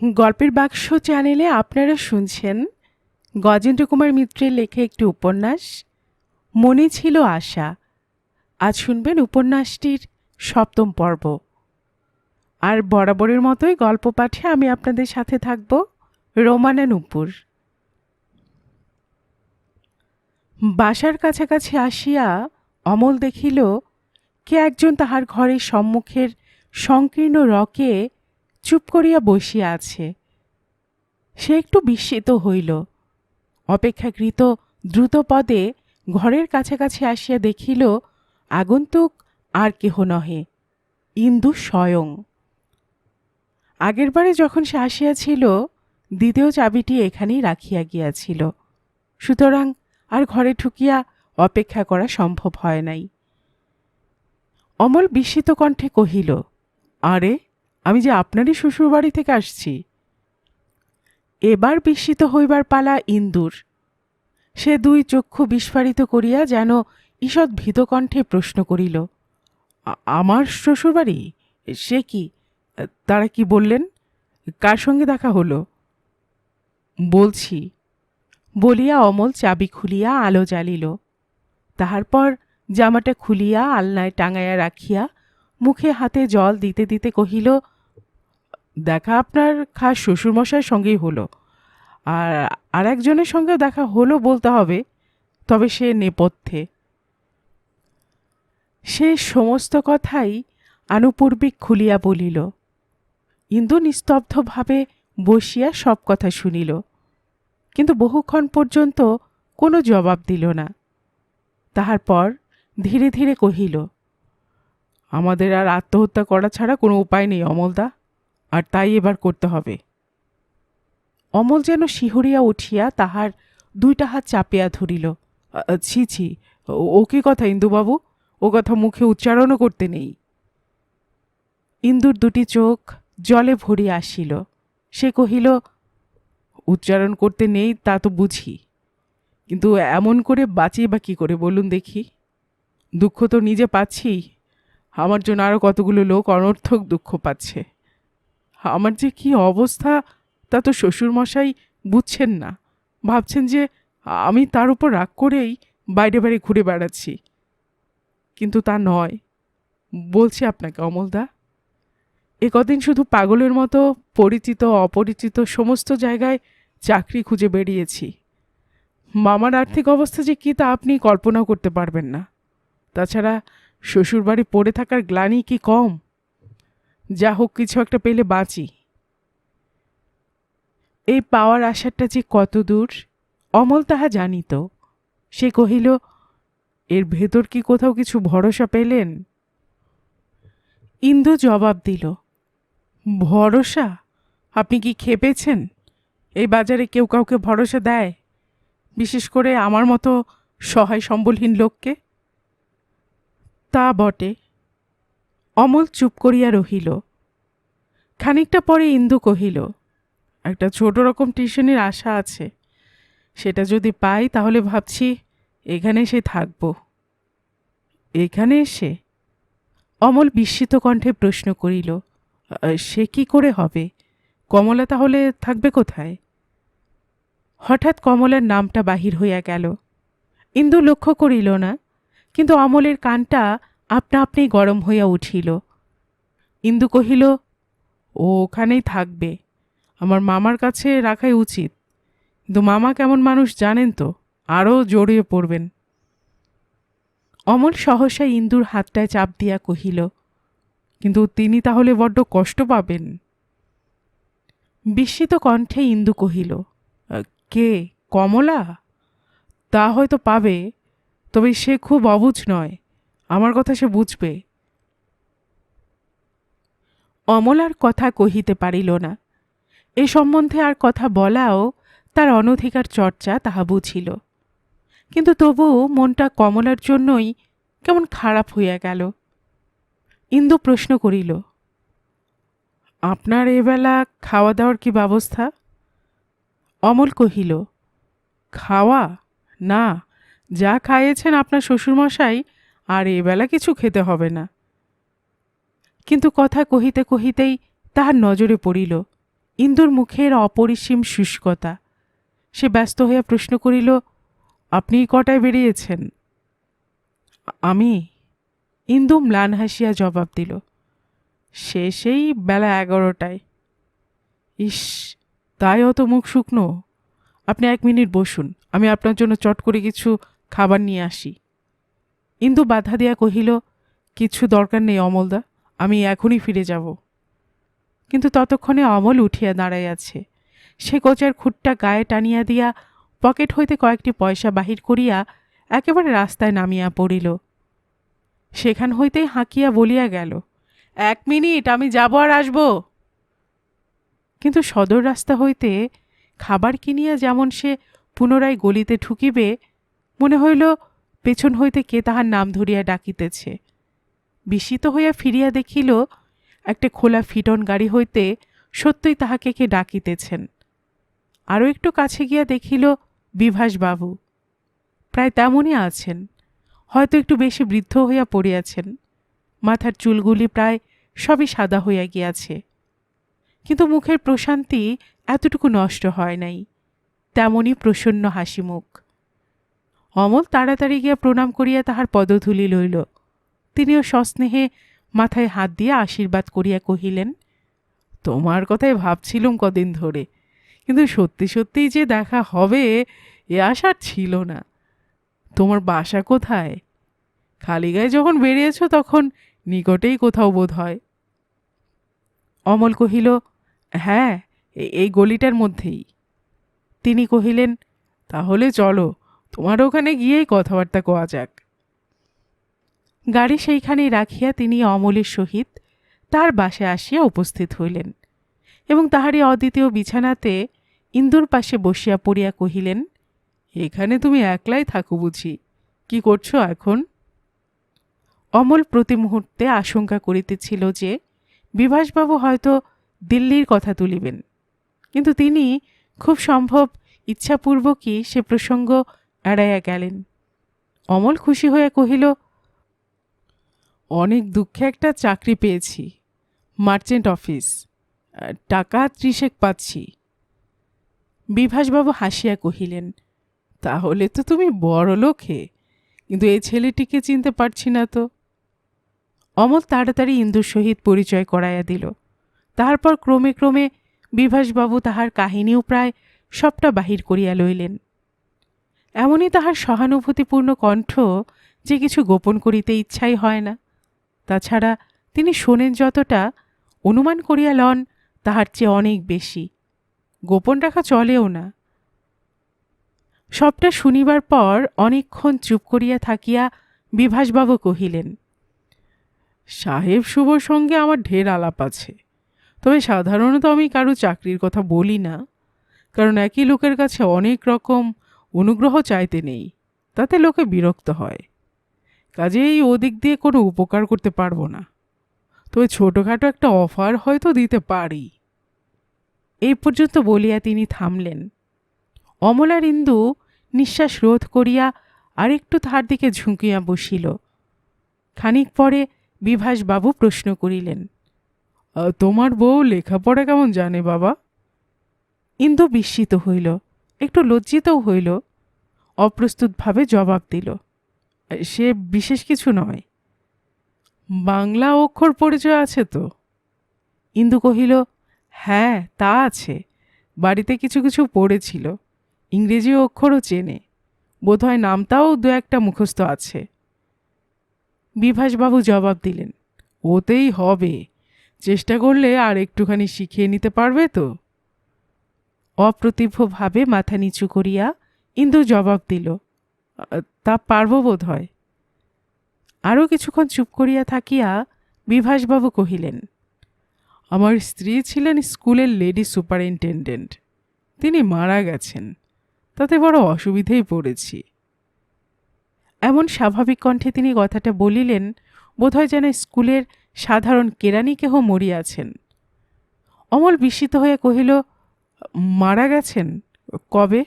গল্পের বাক্স চ্যানেলে আপনারা শুনছেন গজেন্দ্র কুমার মিত্রের লেখা একটি উপন্যাস মনে ছিল আশা। আজ শুনবেন উপন্যাসটির ৭ম পর্ব। আর বরাবরের মতোই গল্প পাঠে আমি আপনাদের সাথে থাকব রোমানা নূপুর। বাসার কাছাকাছি আসিয়া অমল দেখিল কে একজন তাহার ঘরের সম্মুখের সংকীর্ণ রকে চুপ করিয়া বসিয়া আছে। সে একটু বিস্মিত হইল। অপেক্ষাকৃত দ্রুত পদে ঘরের কাছাকাছি আসিয়া দেখিল আগন্তুক আর কেহ নহে, ইন্দু স্বয়ং। আগেরবারে যখন সে আসিয়াছিল দ্বিতীয় চাবিটি এখানেই রাখিয়া গিয়াছিল, সুতরাং আর ঘরে ঢুকিয়া অপেক্ষা করা সম্ভব হয় নাই। অমল বিস্মিত কণ্ঠে কহিল, আরে, আমি যে আপনারই শ্বশুরবাড়ি থেকে আসছি। এবার বিস্মিত হইবার পালা ইন্দুর। সে দুই চক্ষু বিস্ফারিত করিয়া যেন ঈষৎ ভীতকণ্ঠে প্রশ্ন করিল, আমার শ্বশুরবাড়ি? সে কি? তারা কি বললেন? কার সঙ্গে দেখা হলো? বলছি বলিয়া অমল চাবি খুলিয়া আলো জ্বালিল। তাহার পর জামাটা খুলিয়া আলনায় টাঙাইয়া রাখিয়া মুখে হাতে জল দিতে দিতে কহিল, দেখা আপনার খাস শ্বশুরমশাইয়ের সঙ্গেই হলো। আর একজনের সঙ্গেও দেখা হলো বলতে হবে, তবে সে নেপথ্যে। সে সমস্ত কথাই আনুপূর্বিক খুলিয়া বলিল। ইন্দু নিস্তব্ধভাবে বসিয়া সব কথা শুনিল, কিন্তু বহুক্ষণ পর্যন্ত কোনো জবাব দিল না। তাহার পর ধীরে ধীরে কহিল, আমাদের আর আত্মহত্যা করা ছাড়া কোনো উপায় নেই অমলদা, আর তাই এবার করতে হবে। অমল যেন শিহরিয়া উঠিয়া তাহার দুইটা হাত চাপিয়া ধরিল। ছি ছি, ও কি কথা ইন্দুবাবু? ও কথা মুখে উচ্চারণও করতে নেই। ইন্দুর দুটি চোখ জলে ভরিয়া আসিল। সে কহিল, উচ্চারণ করতে নেই তা তো বুঝি, কিন্তু এমন করে বাঁচি বা কী করে বলুন দেখি? দুঃখ তো নিজে পাচ্ছি, আমার জন্য আরও কতগুলো লোক অনর্থক দুঃখ পাচ্ছে। আমার যে কি অবস্থা তা তো শ্বশুরমশাই বুঝছেন না। ভাবছেন যে আমি তার উপর রাগ করেই বাইরে বাইরে ঘুরে বেড়াচ্ছি, কিন্তু তা নয়। বলছি আপনাকে অমলদা, কদিন শুধু পাগলের মতো পরিচিত অপরিচিত সমস্ত জায়গায় চাকরি খুঁজে বেরিয়েছি। মামার আর্থিক অবস্থা যে কী তা আপনি কল্পনাও করতে পারবেন না। তাছাড়া শ্বশুরবাড়ি পড়ে থাকার গ্লানি কি কম? যা হোক কিছু একটা পেলে বাঁচি। এই পাওয়ার আশাটা যে কত দূর অমল তাহা জানিত। সে কহিল, এর ভেতর কি কোথাও কিছু ভরসা পেলেন? ইন্দু জবাব দিল, ভরসা? আপনি কি খেপেছেন? এই বাজারে কেউ কাউকে ভরসা দেয়, বিশেষ করে আমার মতো সহায় সম্বলহীন লোককে? তা বটে। অমল চুপ করিয়া রহিল। খানিকটা পরে ইন্দু কহিল, একটা ছোট রকম টিউশনির আশা আছে। সেটা যদি পাই তাহলে ভাবছি এখানে এসে থাকব। এখানে এসে? অমল বিস্মিত কণ্ঠে প্রশ্ন করিল, সে কি করে হবে? কমলা তাহলে থাকবে কোথায়? হঠাৎ কমলার নামটা বাহির হইয়া গেল। ইন্দু লক্ষ্য করিল না, কিন্তু অমলের কানটা আপনা আপনি গরম হইয়া উঠিল। ইন্দু কহিল, ও ওখানেই থাকবে। আমার মামার কাছে রাখাই উচিত, কিন্তু মামা কেমন মানুষ জানেন তো, আরও জড়িয়ে পড়বেন। অমল সহসা ইন্দুর হাতটায় চাপ দিয়া কহিল, কিন্তু তিনি তাহলে বড্ড কষ্ট পাবেন। বিস্মিত কণ্ঠে ইন্দু কহিল, কে? কমলা? তা হয়তো পাবে, তবে সে খুব অবুঝ নয়। আমার কথা সে বুঝবে। অমল আর কথা কহিতে পারিল না। এ সম্বন্ধে আর কথা বলাও তার অনধিকার চর্চা, তাহা বুঝিল। কিন্তু তবু মনটা কমলার জন্যই কেমন খারাপ হইয়া গেল। ইন্দু প্রশ্ন করিল, আপনার এবেলা খাওয়া দাওয়ার কি ব্যবস্থা? অমল কহিল, খাওয়া? না, যা খাইয়েছেন আপনার শ্বশুরমশাই, আর এবেলা কিছু খেতে হবে না। কিন্তু কথা কহিতে কহিতেই তাহার নজরে পড়িল ইন্দুর মুখের অপরিসীম শুষ্কতা। সে ব্যস্ত হইয়া প্রশ্ন করিল, আপনি কটায় বেরিয়েছেন? আমি? ইন্দু ম্লান হাসিয়া জবাব দিল, সেই বেলা 11টায়। ইস, তাই অত মুখ শুকনো? আপনি 1 মিনিট বসুন, আমি আপনার জন্য চট করে কিছু খাবার নিয়ে আসি। ইন্দু বাধা দিয়া কহিল, কিছু দরকার নেই অমলদা, আমি এখনই ফিরে যাব। কিন্তু ততক্ষণে অমল উঠিয়া দাঁড়াইয়াছে। সে কোচার খুঁটটা গায়ে টানিয়া দিয়া পকেট হইতে কয়েকটি পয়সা বাহির করিয়া একেবারে রাস্তায় নামিয়া পড়িল। সেখান হইতেই হাঁকিয়া বলিয়া গেল, 1 মিনিট, আমি যাব আর আসব। কিন্তু সদর রাস্তা হইতে খাবার কিনিয়া যেমন সে পুনরায় গলিতে ঢুকিবে, মনে হইল পেছন হইতে কে তাহার নাম ধরিয়া ডাকিতেছে। বিস্মিত হইয়া ফিরিয়া দেখিল, একটা খোলা ফিটন গাড়ি হইতে সত্যই তাহাকে কে ডাকিতেছেন। আরও একটু কাছে গিয়া দেখিল বিভাসবাবু। প্রায় তেমনই আছেন, হয়তো একটু বেশি বৃদ্ধ হইয়া পড়িয়াছেন। মাথার চুলগুলি প্রায় সবই সাদা হইয়া গিয়াছে, কিন্তু মুখের প্রশান্তি এতটুকু নষ্ট হয় নাই। তেমনই প্রসন্ন হাসি মুখ। অমল তাড়াতাড়ি গিয়া প্রণাম করিয়া তাহার পদধূলি লইল। তিনিও সস্নেহে মাথায় হাত দিয়ে আশীর্বাদ করিয়া কহিলেন, তোমার কথাই ভাবছিলুম কদিন ধরে, কিন্তু সত্যি সত্যিই যে দেখা হবে এ আশার ছিল না। তোমার বাসা কোথায়? খালি গায়ে যখন বেরিয়েছ তখন নিকটেই কোথাও বোধ হয়। অমল কহিল, হ্যাঁ, এই গলিটার মধ্যেই। তিনি কহিলেন, তাহলে চলো, তোমার ওখানে গিয়েই কথাবার্তা কওয়া যাক। গাড়ি সেইখানেই রাখিয়া তিনি অমলের সহিত তার বাসায় আসিয়া উপস্থিত হইলেন এবং তাহারই অদ্বিতীয় বিছানাতে ইন্দুর পাশে বসিয়া পড়িয়া কহিলেন, এখানে তুমি একলাই থাকো বুঝি? কি করছো এখন? অমল প্রতি মুহূর্তে আশঙ্কা করিতেছিল যে বিভাসবাবু হয়তো দিল্লির কথা তুলিবেন, কিন্তু তিনি খুব সম্ভব ইচ্ছাপূর্বকই সে প্রসঙ্গ এড়াইয়া গেলেন। অমল খুশি হইয়া কহিল, অনেক দুঃখে একটা চাকরি পেয়েছি, মার্চেন্ট অফিস, টাকা 30 পাচ্ছি। বিভাসবাবু হাসিয়া কহিলেন, তাহলে তো তুমি বড় লোকে, কিন্তু এই ছেলেটিকে চিনতে পারছি না তো। অমল তাড়াতাড়ি ইন্দুর সহিত পরিচয় করাইয়া দিল। তারপর ক্রমে ক্রমে বিভাসবাবু তাহার কাহিনীও প্রায় সবটা বাহির করিয়া লইলেন। এমনই তাহার সহানুভূতিপূর্ণ কণ্ঠ যে কিছু গোপন করিতে ইচ্ছাই হয় না। তাছাড়া তিনি শোনেন যতটা, অনুমান করিয়া লন তাহার চেয়ে অনেক বেশি। গোপন রাখা চলেও না। সবটা শুনিবার পর অনেকক্ষণ চুপ করিয়া থাকিয়া বিভাসবাবু কহিলেন, সাহেব শুভর সঙ্গে আমার ঢের আলাপ আছে, তবে সাধারণত আমি কারো চাকরির কথা বলি না, কারণ একই লোকের কাছে অনেক রকম অনুগ্রহ চাইতে নেই, তাতে লোকে বিরক্ত হয়। কাজেই ওদিক দিয়ে কোনো উপকার করতে পারবো না, তবে ছোটোখাটো একটা অফার হয়তো দিতে পারি। এই পর্যন্ত বলিয়া তিনি থামলেন। অমলার ইন্দু নিঃশ্বাস রোধ করিয়া আরেকটু তাহার দিকে ঝুঁকিয়া বসিল। খানিক পরে বিভাসবাবু প্রশ্ন করিলেন, তোমার বউ লেখাপড়া কেমন জানে বাবা? ইন্দু বিস্মিত হইল, একটু লজ্জিতও হইল। অপ্রস্তুতভাবে জবাব দিল, সে বিশেষ কিছু নয়। বাংলা অক্ষর পরিচয় আছে তো? ইন্দু কহিল, হ্যাঁ, তা আছে, বাড়িতে কিছু কিছু পড়েছিল। ইংরেজি অক্ষরও চেনে, বোধহয় নামটাও 2-1 মুখস্থ আছে। বিভাসবাবু জবাব দিলেন, ওতেই হবে, চেষ্টা করলে আর একটুখানি শিখিয়ে নিতে পারবে তো? অপ্রতিভভাবে মাথা নিচু করিয়া ইন্দু জবাব দিল, তা পারব বোধ হয়। আরও কিছুক্ষণ চুপ করিয়া থাকিয়া বিভাসবাবু কহিলেন, আমার স্ত্রী ছিলেন স্কুলের লেডি সুপারিনটেন্ডেন্ট, তিনি মারা গেছেন, তাতে বড় অসুবিধেই পড়েছি। এমন স্বাভাবিক কণ্ঠে তিনি কথাটা বলিলেন, বোধহয় যেন স্কুলের সাধারণ কেরানি কেহ মরিয়াছেন। অমল বিস্মিত হইয়া কহিল, মারা গেছেন কবে?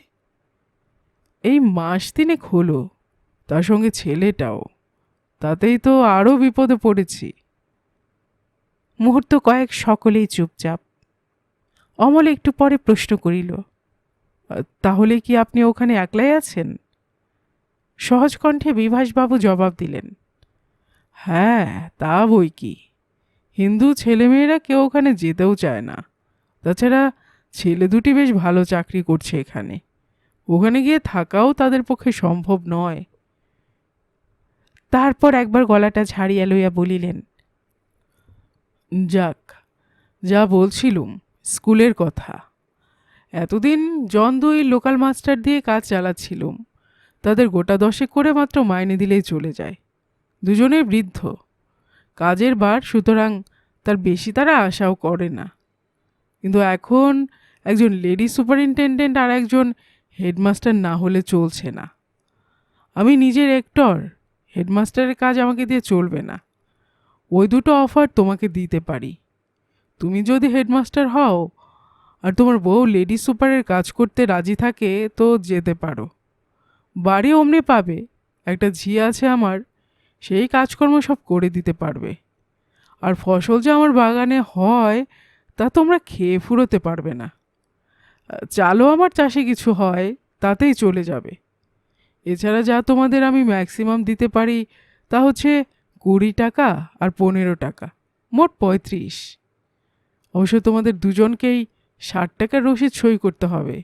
এই 1 মাস 3 হলো, তার সঙ্গে ছেলেটাও, তাতেই তো আরও বিপদে পড়েছি। মুহূর্ত কয়েক সকলেই চুপচাপ। অমল একটু পরে প্রশ্ন করিল, তাহলে কি আপনি ওখানে একলাই আছেন? সহজ কণ্ঠে বিভাসবাবু জবাব দিলেন, হ্যাঁ তা বই কি, হিন্দু ছেলেমেয়েরা কেউ ওখানে যেতেও চায় না। তাছাড়া ছেলে দুটি বেশ ভালো চাকরি করছে এখানে, ওখানে গিয়ে থাকাও তাদের পক্ষে সম্ভব নয়। তারপর একবার গলাটা ঝাড়িয়া লইয়া বলিলেন, যাক, যা বলছিলুম স্কুলের কথা। এতদিন জন দুই লোকাল মাস্টার দিয়ে কাজ চালাচ্ছিলুম, তাদের গোটা 10 করে মাত্র মাইনে দিলেই চলে যায়। দুজনেই বৃদ্ধ, কাজের বার, সুতরাং তার বেশি তারা আশাও করে না। কিন্তু এখন একজন লেডি সুপারিনটেন্ডেন্ট আর একজন হেডমাস্টার না হলে চলছে না। আমি নিজের রেক্টর, হেডমাস্টারের কাজ আমাকে দিয়ে চলবে না। ওই দুটো অফার তোমাকে দিতে পারি। তুমি যদি হেডমাস্টার হও আর তোমার বউ লেডি সুপারের কাজ করতে রাজি থাকে তো যেতে পারো। বাড়ি অমনি পাবে, একটা ঝি আছে আমার, সেই কাজকর্ম সব করে দিতে পারবে। আর ফসল যে আমার বাগানে হয় তা তোমরা খেয়ে ফুরোতে পারবে না। চালও আমার চাষে কিছু হয়, তাতেই চলে যাবে। এছাড়া যা তোমাদের আমি ম্যাক্সিমাম দিতে পারি তা হচ্ছে 20 টাকা আর 15 টাকা, মোট 35। অবশ্য তোমাদের দুজনকেই 60 টাকার রসিদ সই করতে হবে।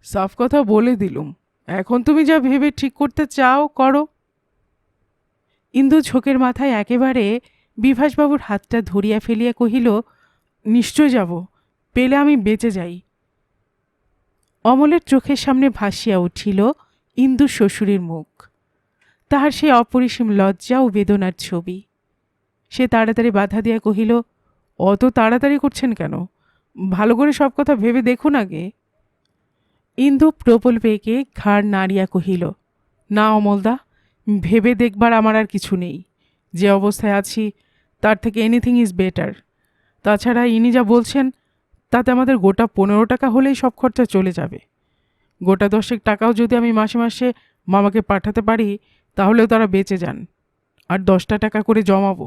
সাফ কথা বলে দিলুম, এখন তুমি যা ভেবে ঠিক করতে চাও করো। ইন্দু ঝোঁকের মাথায় একেবারে বিভাসবাবুর হাতটা ধরিয়া ফেলিয়া কহিল, নিশ্চয় যাব, পেলে আমি বেঁচে যাই। অমলের চোখের সামনে ভাসিয়া উঠিল ইন্দুর শ্বশুরের মুখ, তাহার সে অপরিসীম লজ্জা ও বেদনার ছবি। সে তাড়াতাড়ি বাধা দিয়া কহিল, অত তাড়াতাড়ি করছেন কেন? ভালো করে সব কথা ভেবে দেখুন আগে। ইন্দু প্রবল বেগে ঘাড় নাড়িয়া কহিল, না অমলদা, ভেবে দেখবার আমার আর কিছু নেই। যে অবস্থায় আছি তার থেকে এনিথিং ইজ বেটার। তাছাড়া ইনি যা বলছেন তাতে আমাদের গোটা 15 টাকা হলেই সব খরচা চলে যাবে। গোটা 10 টাকাও যদি আমি মাসে মাসে মামাকে পাঠাতে পারি তাহলেও তারা বেঁচে যান, আর 10টা টাকা করে জমাবো।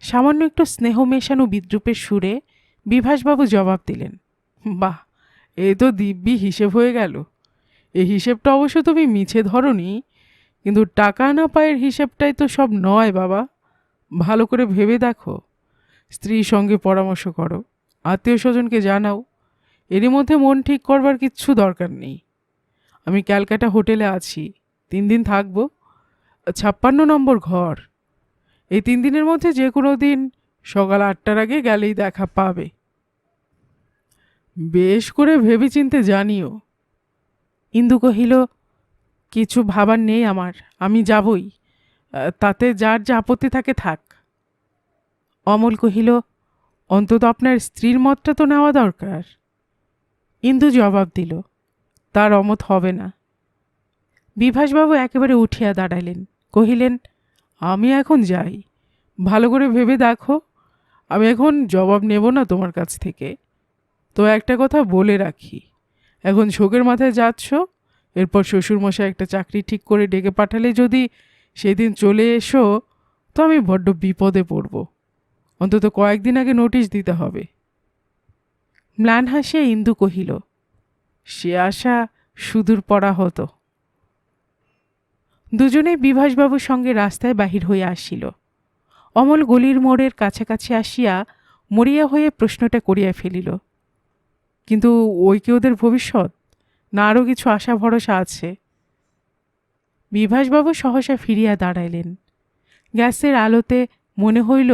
সামান্য একটু স্নেহ মেশানো বিদ্রুপের সুরে বিভাসবাবু জবাব দিলেন, বাহ, এ তো দিব্যি হিসেব হয়ে গেল। এই হিসেবটা অবশ্য তুমি মিছে ধরনি, কিন্তু টাকা না পায়ের হিসেবটাই তো সব নয় বাবা। ভালো করে ভেবে দেখো, স্ত্রীর সঙ্গে পরামর্শ করো, আত্মীয় স্বজনকে জানাও। এরই মধ্যে মন ঠিক করবার কিচ্ছু দরকার নেই। আমি ক্যালকাটা হোটেলে আছি, 3 দিন থাকবো। 56 নম্বর ঘর। এই 3 দিনের মধ্যে যে কোনো দিন সকাল 8টার আগে গেলেই দেখা পাবে। বেশ করে ভেবেচিন্তে জানিও। ইন্দু কহিল, কিছু ভাবার নেই আমার, আমি যাবই। তাতে যার যা আপত্তি থাকে থাক। অমল কহিল, অন্তত আপনার স্ত্রীর মতটা তো নেওয়া দরকার। ইন্দু জবাব দিল, তার অমত হবে না। বিভাসবাবু একেবারে উঠিয়া দাঁড়াইলেন, কহিলেন, আমি এখন যাই। ভালো করে ভেবে দেখো, আমি এখন জবাব নেব না তোমার কাছ থেকে। তো একটা কথা বলে রাখি, এখন শোকের মাথায় যাচ্ছ, এরপর শ্বশুরমশাই একটা চাকরি ঠিক করে ডেকে পাঠালে যদি সেদিন চলে এসো তো আমি বড্ড বিপদে পড়ব। অন্তত কয়েকদিন আগে নোটিশ দিতে হবে। ম্লান হাসিয়া ইন্দু কহিল, সে আশা সুদূর পড়া হতো। দুজনেই বিভাসবাবুর সঙ্গে রাস্তায় বাহির হইয়া আসিল। অমল গলির মোড়ের কাছাকাছি আসিয়া মরিয়া হয়ে প্রশ্নটা করিয়া ফেলিল, কিন্তু ওই কি ওদের ভবিষ্যৎ, না আরও কিছু আশা ভরসা আছে? বিভাসবাবু সহসা ফিরিয়া দাঁড়াইলেন। গ্যাসের আলোতে মনে হইল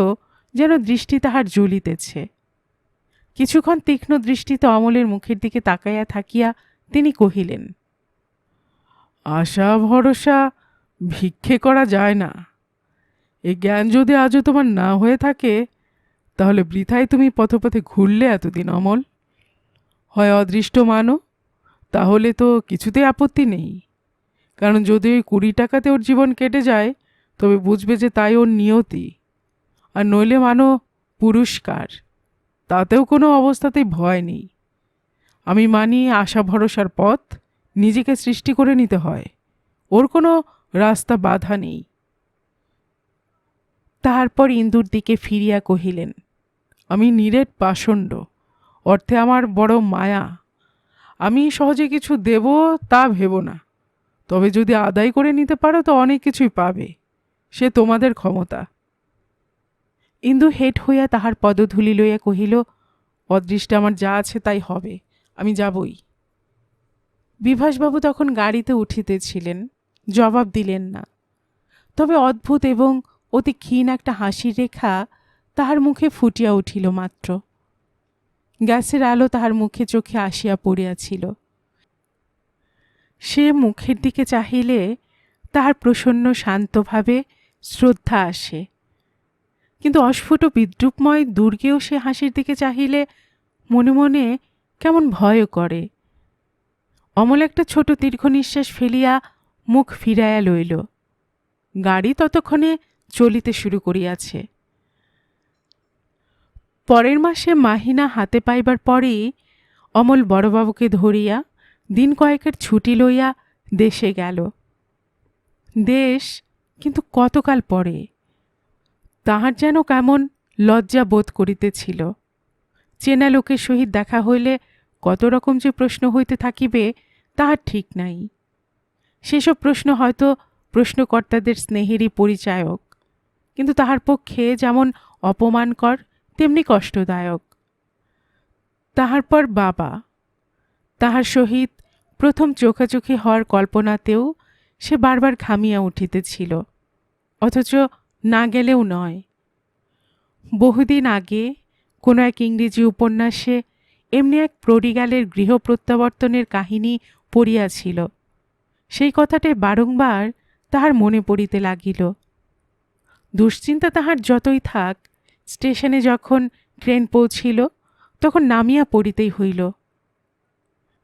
যেন দৃষ্টি তাহার জ্বলিতেছে। কিছুক্ষণ তীক্ষ্ণ দৃষ্টিতে অমলের মুখের দিকে তাকাইয়া থাকিয়া তিনি কহিলেন, আশা ভরসা ভিক্ষে করা যায় না। এই জ্ঞান যদি আজও তোমার না হয়ে থাকে তাহলে বৃথায় তুমি পথে পথে ঘুরলে এতদিন অমল। হয় অদৃষ্ট মানো, তাহলে তো কিছুতেই আপত্তি নেই, কারণ যদি ওই 20 টাকাতে ওর জীবন কেটে যায় তবে বুঝবে যে তাই ওর নিয়তি। আর নইলে মানো পুরস্কার, তাতেও কোনো অবস্থাতেই ভয় নেই। আমি মানি আশা ভরসার পথ নিজেকে সৃষ্টি করে নিতে হয়, ওর কোনো রাস্তা বাধা নেই। তারপর ইন্দুর দিকে ফিরিয়া কহিলেন, আমি নিরেট পাষণ্ড, অর্থে আমার বড় মায়া। আমি সহজে কিছু দেব তা ভেব না, তবে যদি আদায় করে নিতে পারো তো অনেক কিছুই পাবে, সে তোমাদের ক্ষমতা। ইন্দু হেট হইয়া তাহার পদধূলি লইয়া কহিল, অদৃষ্টে আমার যা আছে তাই হবে, আমি যাবই। বিভাসবাবু তখন গাড়িতে উঠিতেছিলেন, জবাব দিলেন না। তবে অদ্ভুত এবং অতি ক্ষীণ একটা হাসির রেখা তাহার মুখে ফুটিয়া উঠিল মাত্র। গ্যাসের আলো তাহার মুখে চোখে আসিয়া পড়িয়াছিল। সে মুখের দিকে চাহিলে তাহার প্রসন্ন শান্তভাবে শ্রদ্ধা আসে, কিন্তু অস্ফুট বিদ্রুপময় দুর্গেও সে হাসির দিকে চাহিলে মনে মনে কেমন ভয়ও করে। অমল একটা ছোট দীর্ঘ নিঃশ্বাস ফেলিয়া মুখ ফিরাইয়া লইল। গাড়ি ততক্ষণে চলিতে শুরু করিয়াছে। পরের মাসে মাহিনা হাতে পাইবার পরেই অমল বড়বাবুকে ধরিয়া দিন কয়েকের ছুটি লইয়া দেশে গেল। দেশ কিন্তু কতকাল পরে। তাহার যেন কেমন লজ্জা বোধ করিতেছিল। চেনা লোকের সহিত দেখা হইলে কত রকম যে প্রশ্ন হইতে থাকিবে তাহার ঠিক নাই। সেসব প্রশ্ন হয়তো প্রশ্নকর্তাদের স্নেহেরই পরিচায়ক, কিন্তু তাহার পক্ষে যেমন অপমানকর তেমনি কষ্টদায়ক। তাহার পর বাবা, তাহার সহিত প্রথম চোখাচোখি হওয়ার কল্পনাতেও সে বারবার ঘামিয়া উঠিতেছিল, অথচ না গেলেও নয়। বহুদিন আগে কোনো এক ইংরেজি উপন্যাসে এমনি এক প্রডিগালের গৃহ প্রত্যাবর্তনের কাহিনী পড়িয়াছিল। সেই কথাটাই বারংবার তাহার মনে পড়িতে লাগিল। দুশ্চিন্তা তাহার যতই থাক, স্টেশনে যখন ট্রেন পৌঁছিল তখন নামিয়া পড়িতেই হইল।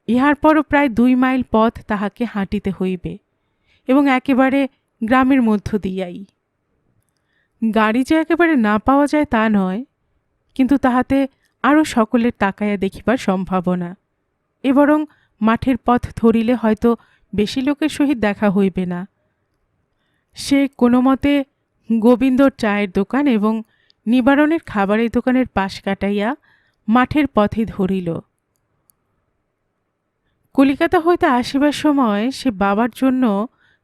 ইহার পরও প্রায় 2 মাইল পথ তাহাকে হাঁটিতে হইবে, এবং একেবারে গ্রামের মধ্য দিয়াই। গাড়ি যে একেবারে না পাওয়া যায় তা নয়, কিন্তু তাহাতে আরও সকলের তাকাইয়া দেখিবার সম্ভাবনা। বরং মাঠের পথ ধরিলে হয়তো বেশি লোকের সহিত দেখা হইবে না। সে কোনো মতে গোবিন্দর চায়ের দোকান এবং নিবারণের খাবারের দোকানের পাশ কাটাইয়া মাঠের পথে ধরিল। কলিকাতা হইতে আসিবার সময় সে বাবার জন্য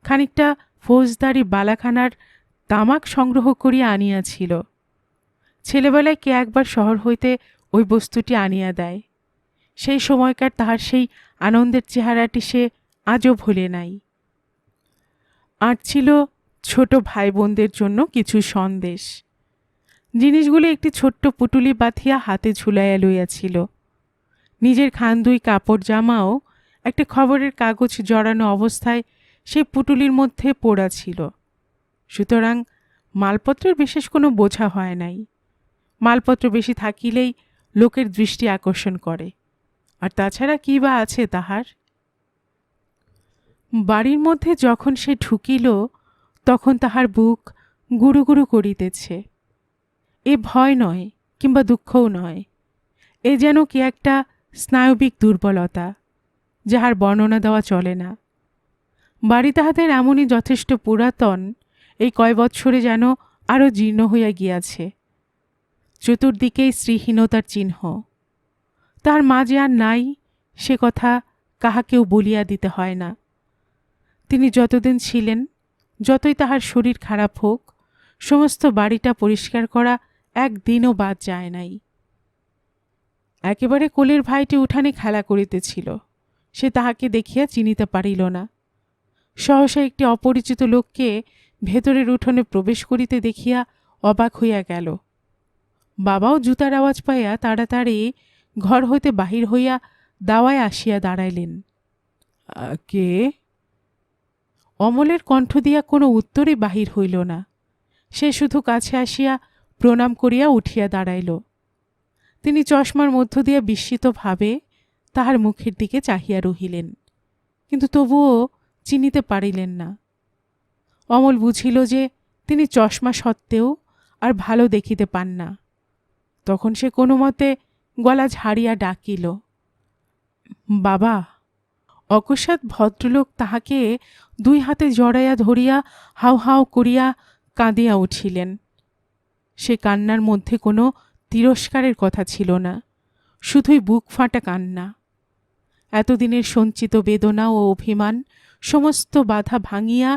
খানিকটা ফৌজদারি বালাখানার তামাক সংগ্রহ করিয়া আনিয়াছিল। ছেলেবেলায় কে একবার শহর হইতে ওই বস্তুটি আনিয়া দেয়। সেই সময়কার তাহার সেই আনন্দের চেহারাটি সে আজও ভুলে নাই। আর ছিল ছোট ভাই বোনদের জন্য কিছু সন্দেশ। জিনিসগুলি একটি ছোট্ট পুটুলি বাঁধিয়া হাতে ঝুলাইয়া লইয়াছিল। নিজের খান্দুই কাপড় জামাও একটা খবরের কাগজ জড়ানো অবস্থায় সেই পুটুলির মধ্যে পোড়া ছিল। সুতরাং মালপত্রের বিশেষ কোনো বোঝা হয় নাই। মালপত্র বেশি থাকিলেই লোকের দৃষ্টি আকর্ষণ করে, আর তাছাড়া কী বা আছে তাহার। বাড়ির মধ্যে যখন সে ঢুকিল তখন তাহার বুক গুরু গুরু করিতেছে। এ ভয় নয়, কিংবা দুঃখও নয়, এ যেন কি একটা স্নায়বিক দুর্বলতা, যাহার বর্ণনা দেওয়া চলে না। বাড়ি তাহাদের এমনই যথেষ্ট পুরাতন, এই কয় বৎসরে যেন আরও জীর্ণ হইয়া গিয়াছে। চতুর্দিকেই শ্রীহীনতার চিহ্ন। তার মা যে আর নাই সে কথা কাহাকেও বলিয়া দিতে হয় না। তিনি যতদিন ছিলেন, যতই তাহার শরীর খারাপ হোক, সমস্ত বাড়িটা পরিষ্কার করা একদিনও বাদ যায় নাই। একেবারে কোলের ভাইটি উঠানে খেলা করিতেছিল। সে তাহাকে দেখিয়া চিনিতে পারিল না। সহসা একটি অপরিচিত লোককে ভেতরের উঠোনে প্রবেশ করিতে দেখিয়া অবাক হইয়া গেল। বাবাও জুতার আওয়াজ পাইয়া তাড়াতাড়ি ঘর হইতে বাহির হইয়া দাওয়ায় আসিয়া দাঁড়াইলেন। কে? অমলের কণ্ঠ দিয়া কোনো উত্তরই বাহির হইল না। সে শুধু কাছে আসিয়া প্রণাম করিয়া উঠিয়া দাঁড়াইল। তিনি চশমার মধ্য দিয়া বিস্মিতভাবে তাহার মুখের দিকে চাহিয়া রহিলেন, কিন্তু তবুও চিনিতে পারিলেন না। অমল বুঝিল যে তিনি চশমা সত্ত্বেও আর ভালো দেখিতে পান না। তখন সে কোনো মতে গলা ঝাড়িয়া ডাকিল, বাবা। অকস্মাৎ ভদ্রলোক তাহাকে 2 হাতে জড়াইয়া ধরিয়া হাউ হাউ করিয়া কাঁদিয়া উঠিলেন। সে কান্নার মধ্যে কোনো তিরস্কারের কথা ছিল না, শুধুই বুক ফাটা কান্না। এতদিনের সঞ্চিত বেদনা ও অভিমান সমস্ত বাধা ভাঙিয়া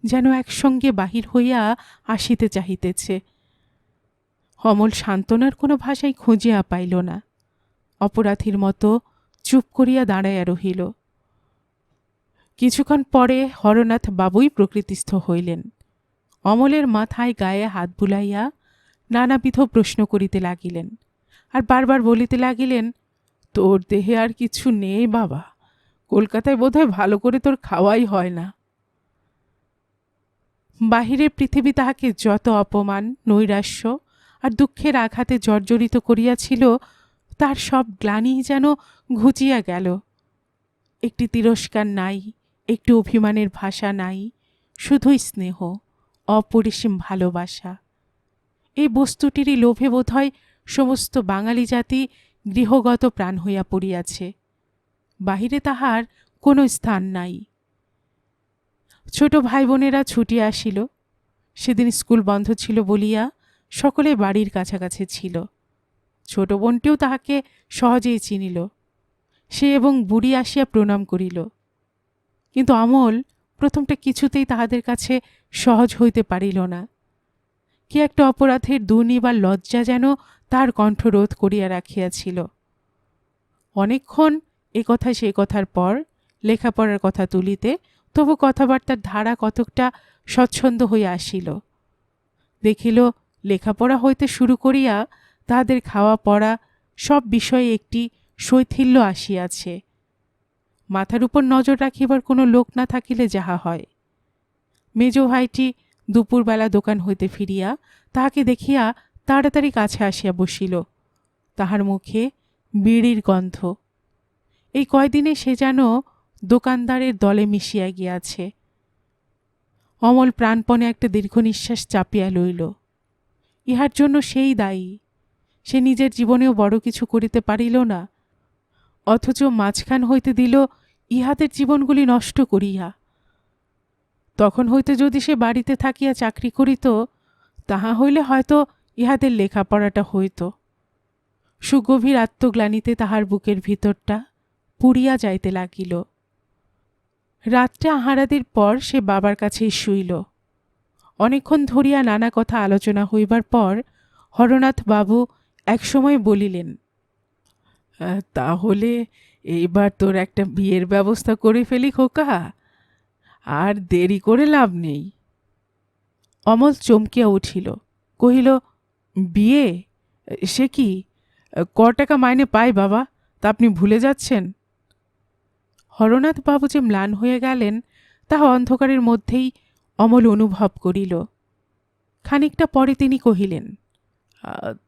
যেন একসঙ্গে বাহির হইয়া আসিতে চাহিতেছে। অমল সান্ত্বনার কোনো ভাষাই খুঁজিয়া পাইল না। অপরাধীর মতো চুপ করিয়া দাঁড়াইয়া রহিল। কিছুক্ষণ পরে হরনাথ বাবুই প্রকৃতিস্থ হইলেন। অমলের মাথায় গায়ে হাত বুলাইয়া নানাবিধ প্রশ্ন করিতে লাগিলেন, আর বারবার বলিতে লাগিলেন, তোর দেহে আর কিছু নেই বাবা, কলকাতায় বোধহয় ভালো করে তোর খাওয়াই হয় না। বাহিরের পৃথিবী তাহাকে যত অপমান, নৈরাশ্য আর দুঃখের আঘাতে জর্জরিত করিয়াছিল, তার সব গ্লানি যেন ঘুচিয়া গেল। একটি তিরস্কার নাই, একটি অভিমানের ভাষা নাই, শুধুই স্নেহ, অপরিসীম ভালোবাসা। এই বস্তুটিরই লোভে বোধহয় সমস্ত বাঙালি জাতি গৃহগত প্রাণ হইয়া পড়িয়াছে। বাহিরে তাহার কোনো স্থান নাই। ছোট ভাই বোনেরা ছুটিয়া আসিল। সেদিন স্কুল বন্ধ ছিল বলিয়া সকলে বাড়ির কাছাকাছি ছিল। ছোট বোনটিও তাহাকে সহজেই চিনিল। সে এবং বুড়ি আসিয়া প্রণাম করিল। কিন্তু অমল প্রথমটা কিছুতেই তাহাদের কাছে সহজ হইতে পারিল না। কি একটা অপরাধের দুর্নিবার লজ্জা যেন তার কণ্ঠরোধ করিয়া রাখিয়াছিল। অনেকক্ষণ এ কথা সে কথার পর লেখাপড়ার কথা তুলিতে তবু কথাবার্তার ধারা কতকটা স্বচ্ছন্দ হইয়া আসিল। দেখিল লেখাপড়া হইতে শুরু করিয়া তাহাদের খাওয়া পড়া সব বিষয়ে একটি শৈথিল্য আসিয়াছে। মাথার উপর নজর রাখিবার কোনো লোক না থাকিলে যাহা হয়। মেজ ভাইটি দুপুরবেলা দোকান হইতে ফিরিয়া তাহাকে দেখিয়া তাড়াতাড়ি কাছে আসিয়া বসিল। তাহার মুখে বিড়ির গন্ধ। এই কয়দিনে সে যেন দোকানদারের দলে মিশিয়া গিয়াছে। অমল প্রাণপণে একটা দীর্ঘ নিঃশ্বাস চাপিয়া লইল। ইহার জন্য সেই দায়ী। সে নিজের জীবনেও বড় কিছু করিতে পারিল না, অথচ মাঝখান হইতে দিল ইহাদের জীবনগুলি নষ্ট করিয়া। তখন হইতে যদি সে বাড়িতে থাকিয়া চাকরি করিত, তাহা হইলে হয়তো ইহাদের লেখাপড়াটা হইত। সুগভীর আত্মগ্লানিতে তাহার বুকের ভিতরটা পুড়িয়া যাইতে লাগিল। রাত্রে আহারাদির পর সে বাবার কাছেই শুইল। অনেকক্ষণ ধরিয়া নানা কথা আলোচনা হইবার পর হরনাথ বাবু একসময় বলিলেন, তাহলে এইবার তোর একটা বিয়ের ব্যবস্থা করে ফেলি খোকা, আর দেরি করে লাভ নেই। অমল চমকিয়া উঠিল, কহিল, বিয়ে? সে কি? টাকা মাইনে পায় বাবা, তা আপনি ভুলে যাচ্ছেন? হরনাথ বাবু যে ম্লান হয়ে গেলেন তাহা অন্ধকারের মধ্যেই অমল অনুভব করিল। খানিকটা পরে তিনি কহিলেন,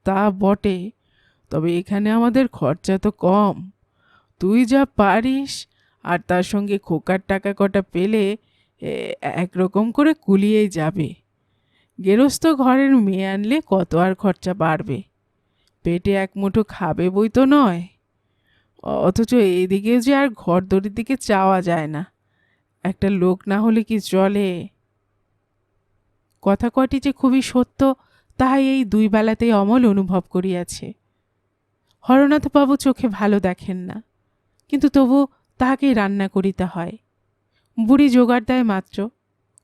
তা বটে, তবে এখানে আমাদের খরচা তো কম। তুই যা পারিস আর তার সঙ্গে খোকার টাকা কটা পেলে একরকম করে কুলিয়েই যাবে। গেরস্থ ঘরের মেয়ে আনলে কত আর খরচা বাড়বে, পেটে এক মুঠো খাবে বই তো নয়। অথচ এদিকে যে আর ঘরদড়ির দিকে চাওয়া যায় না, একটা লোক না হলে কি চলে? কথা কটি যে খুবই সত্য তাহাই এই দুই বেলাতেই অমল অনুভব করিয়াছে। হরনাথবাবু চোখে ভালো দেখেন না, কিন্তু তবু তাহাকেই রান্না করিতে হয়। বুড়ি জোগাড় দেয় মাত্র,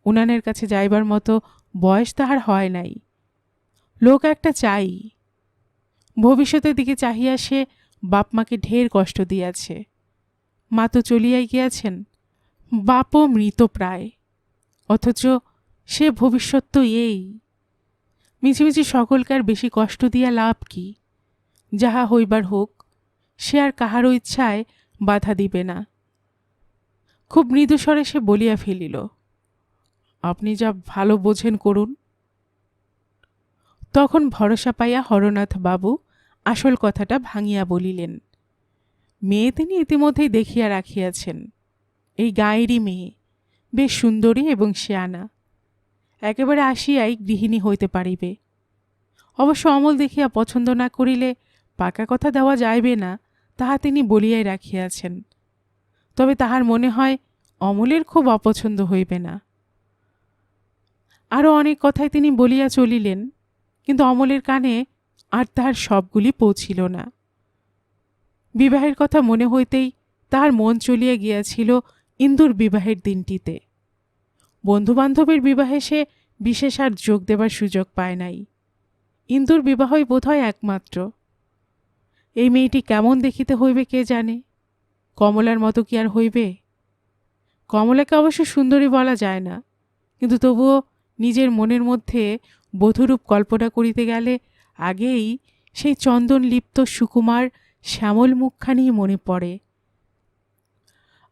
উনানের কাছে যাইবার মতো বয়স তাহার হয় নাই। লোক একটা চাই। ভবিষ্যতের দিকে চাহিয়া সে বাপ মাকে ঢের কষ্ট দিয়াছে। মা তো চলিয়াই গিয়াছেন, বাপও মৃত প্রায়, অথচ সে ভবিষ্যৎ তো এই। মিছিমিছি সকলকার বেশি কষ্ট দিয়া লাভ কি? যাহা হইবার হোক, সে আর কাহারও ইচ্ছায় বাধা দিবে না। খুব মৃদুস্বরে সে বলিয়া ফেলিল, আপনি যা ভালো বোঝেন করুন। তখন ভরসা পাইয়া হরনাথ বাবু আসল কথাটা ভাঙিয়া বলিলেন, মেয়ে তিনি ইতিমধ্যেই দেখিয়া রাখিয়াছেন। এই গাঁয়েরই মেয়ে, বেশ সুন্দরী এবং শেয়ানা, একেবারে আসিয়াই গৃহিণী হইতে পারিবে। অবশ্য অমল দেখিয়া পছন্দ না করিলে পাকা কথা দেওয়া যাইবে না, তাহা তিনি বলিয়াই রাখিয়াছেন। তবে তাহার মনে হয় অমলের খুব অপছন্দ হইবে না। আরও অনেক কথাই তিনি বলিয়া চলিলেন, কিন্তু অমলের কানে আর তাহার সবগুলি পৌঁছিল না। বিবাহের কথা মনে হইতেই তাহার মন চলিয়া গিয়াছিল ইন্দুর বিবাহের দিনটিতে। বন্ধুবান্ধবের বিবাহে সে বিশেষ আর যোগ দেবার সুযোগ পায় নাই। ইন্দুর বিবাহই বোধহয় একমাত্র। এই মেয়েটি কেমন দেখিতে হইবে কে জানে? কমলার মতো কি আর হইবে? কমলাকে অবশ্য সুন্দরী বলা যায় না, কিন্তু তবুও নিজের মনের মধ্যে বধূরূপ কল্পনা করিতে গেলে আগেই সেই চন্দন লিপ্ত সুকুমার শ্যামল মুখখানি মনে পড়ে,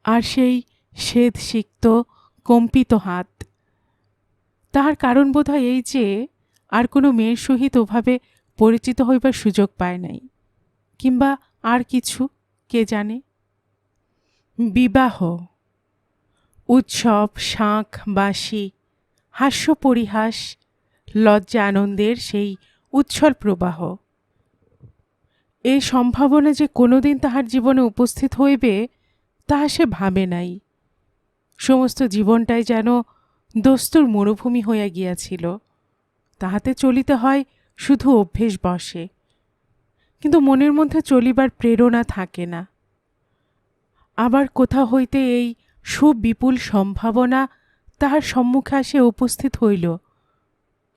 আর সেই শ্বেত সিক্ত কম্পিত হাত। তাহার কারণ বোধহয় এই যে আর কোনো মেয়ের সহিত ওভাবে পরিচিত হইবার সুযোগ পায় নাই, কিংবা আর কিছু, কে জানে। বিবাহ, উৎসব, শাঁখ বাঁশি, হাস্য পরিহাস, লজ্জা আনন্দের সেই উচ্ছল প্রবাহ, এই সম্ভাবনা যে কোনোদিন তাহার জীবনে উপস্থিত হইবে তাহা সে ভাবে নাই। সমস্ত জীবনটাই যেন দস্তুর মরুভূমি হইয়া গিয়াছিল। তাহাতে চলিতে হয় শুধু অভ্যেস বশে, কিন্তু মনের মধ্যে চলিবার প্রেরণা থাকে না। আবার কোথা হইতে এই সুবিপুল সম্ভাবনা তাহার সম্মুখে আসিয়া উপস্থিত হইল?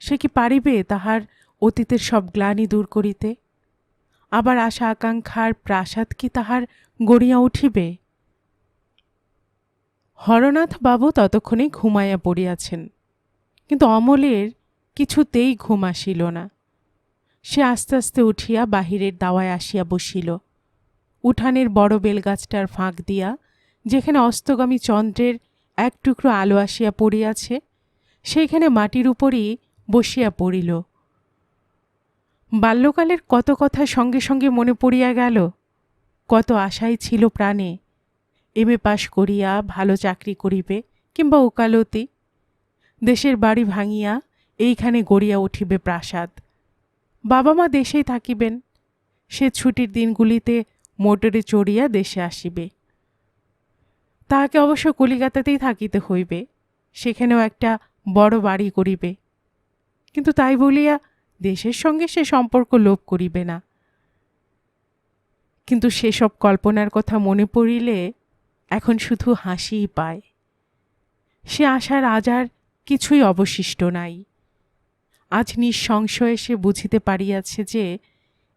সে কি পারিবে তাহার অতীতের সব গ্লানি দূর করিতে? আবার আশা আকাঙ্ক্ষার প্রাসাদ কি তাহার গড়িয়া উঠিবে? হরনাথ বাবু ততক্ষণে ঘুমাইয়া পড়িয়াছেন, কিন্তু অমলের কিছুতেই ঘুম আসিল না। সে আস্তে আস্তে উঠিয়া বাহিরের দাওয়ায় আসিয়া বসিল। উঠানের বড় বেলগাছটার ফাঁক দিয়া যেখানে অস্তগামী চন্দ্রের এক টুকরো আলো আসিয়া পড়িয়াছে, সেইখানে মাটির উপরই বসিয়া পড়িল। বাল্যকালের কত কথা সঙ্গে সঙ্গে মনে পড়িয়া গেল। কত আশাই ছিল প্রাণে, এমএ পাশ করিয়া ভালো চাকরি করিবে, কিংবা ওকালতি। দেশের বাড়ি ভাঙিয়া এইখানে গড়িয়া উঠিবে প্রাসাদ। বাবা মা দেশেই থাকিবেন। সে ছুটির দিনগুলিতে মোটরে চড়িয়া দেশে আসিবে। তাহাকে অবশ্য কলিকাতাতেই থাকিতে হইবে, সেখানেও একটা বড় বাড়ি করিবে। কিন্তু তাই বলিয়া দেশের সঙ্গে সে সম্পর্ক লোপ করিবে না। কিন্তু সেসব কল্পনার কথা মনে পড়িলে এখন শুধু হাসিই পায়। সে আশার আজ আর কিছুই অবশিষ্ট নাই। আজ নিঃসংশয়ে সে বুঝিতে পারিয়াছে যে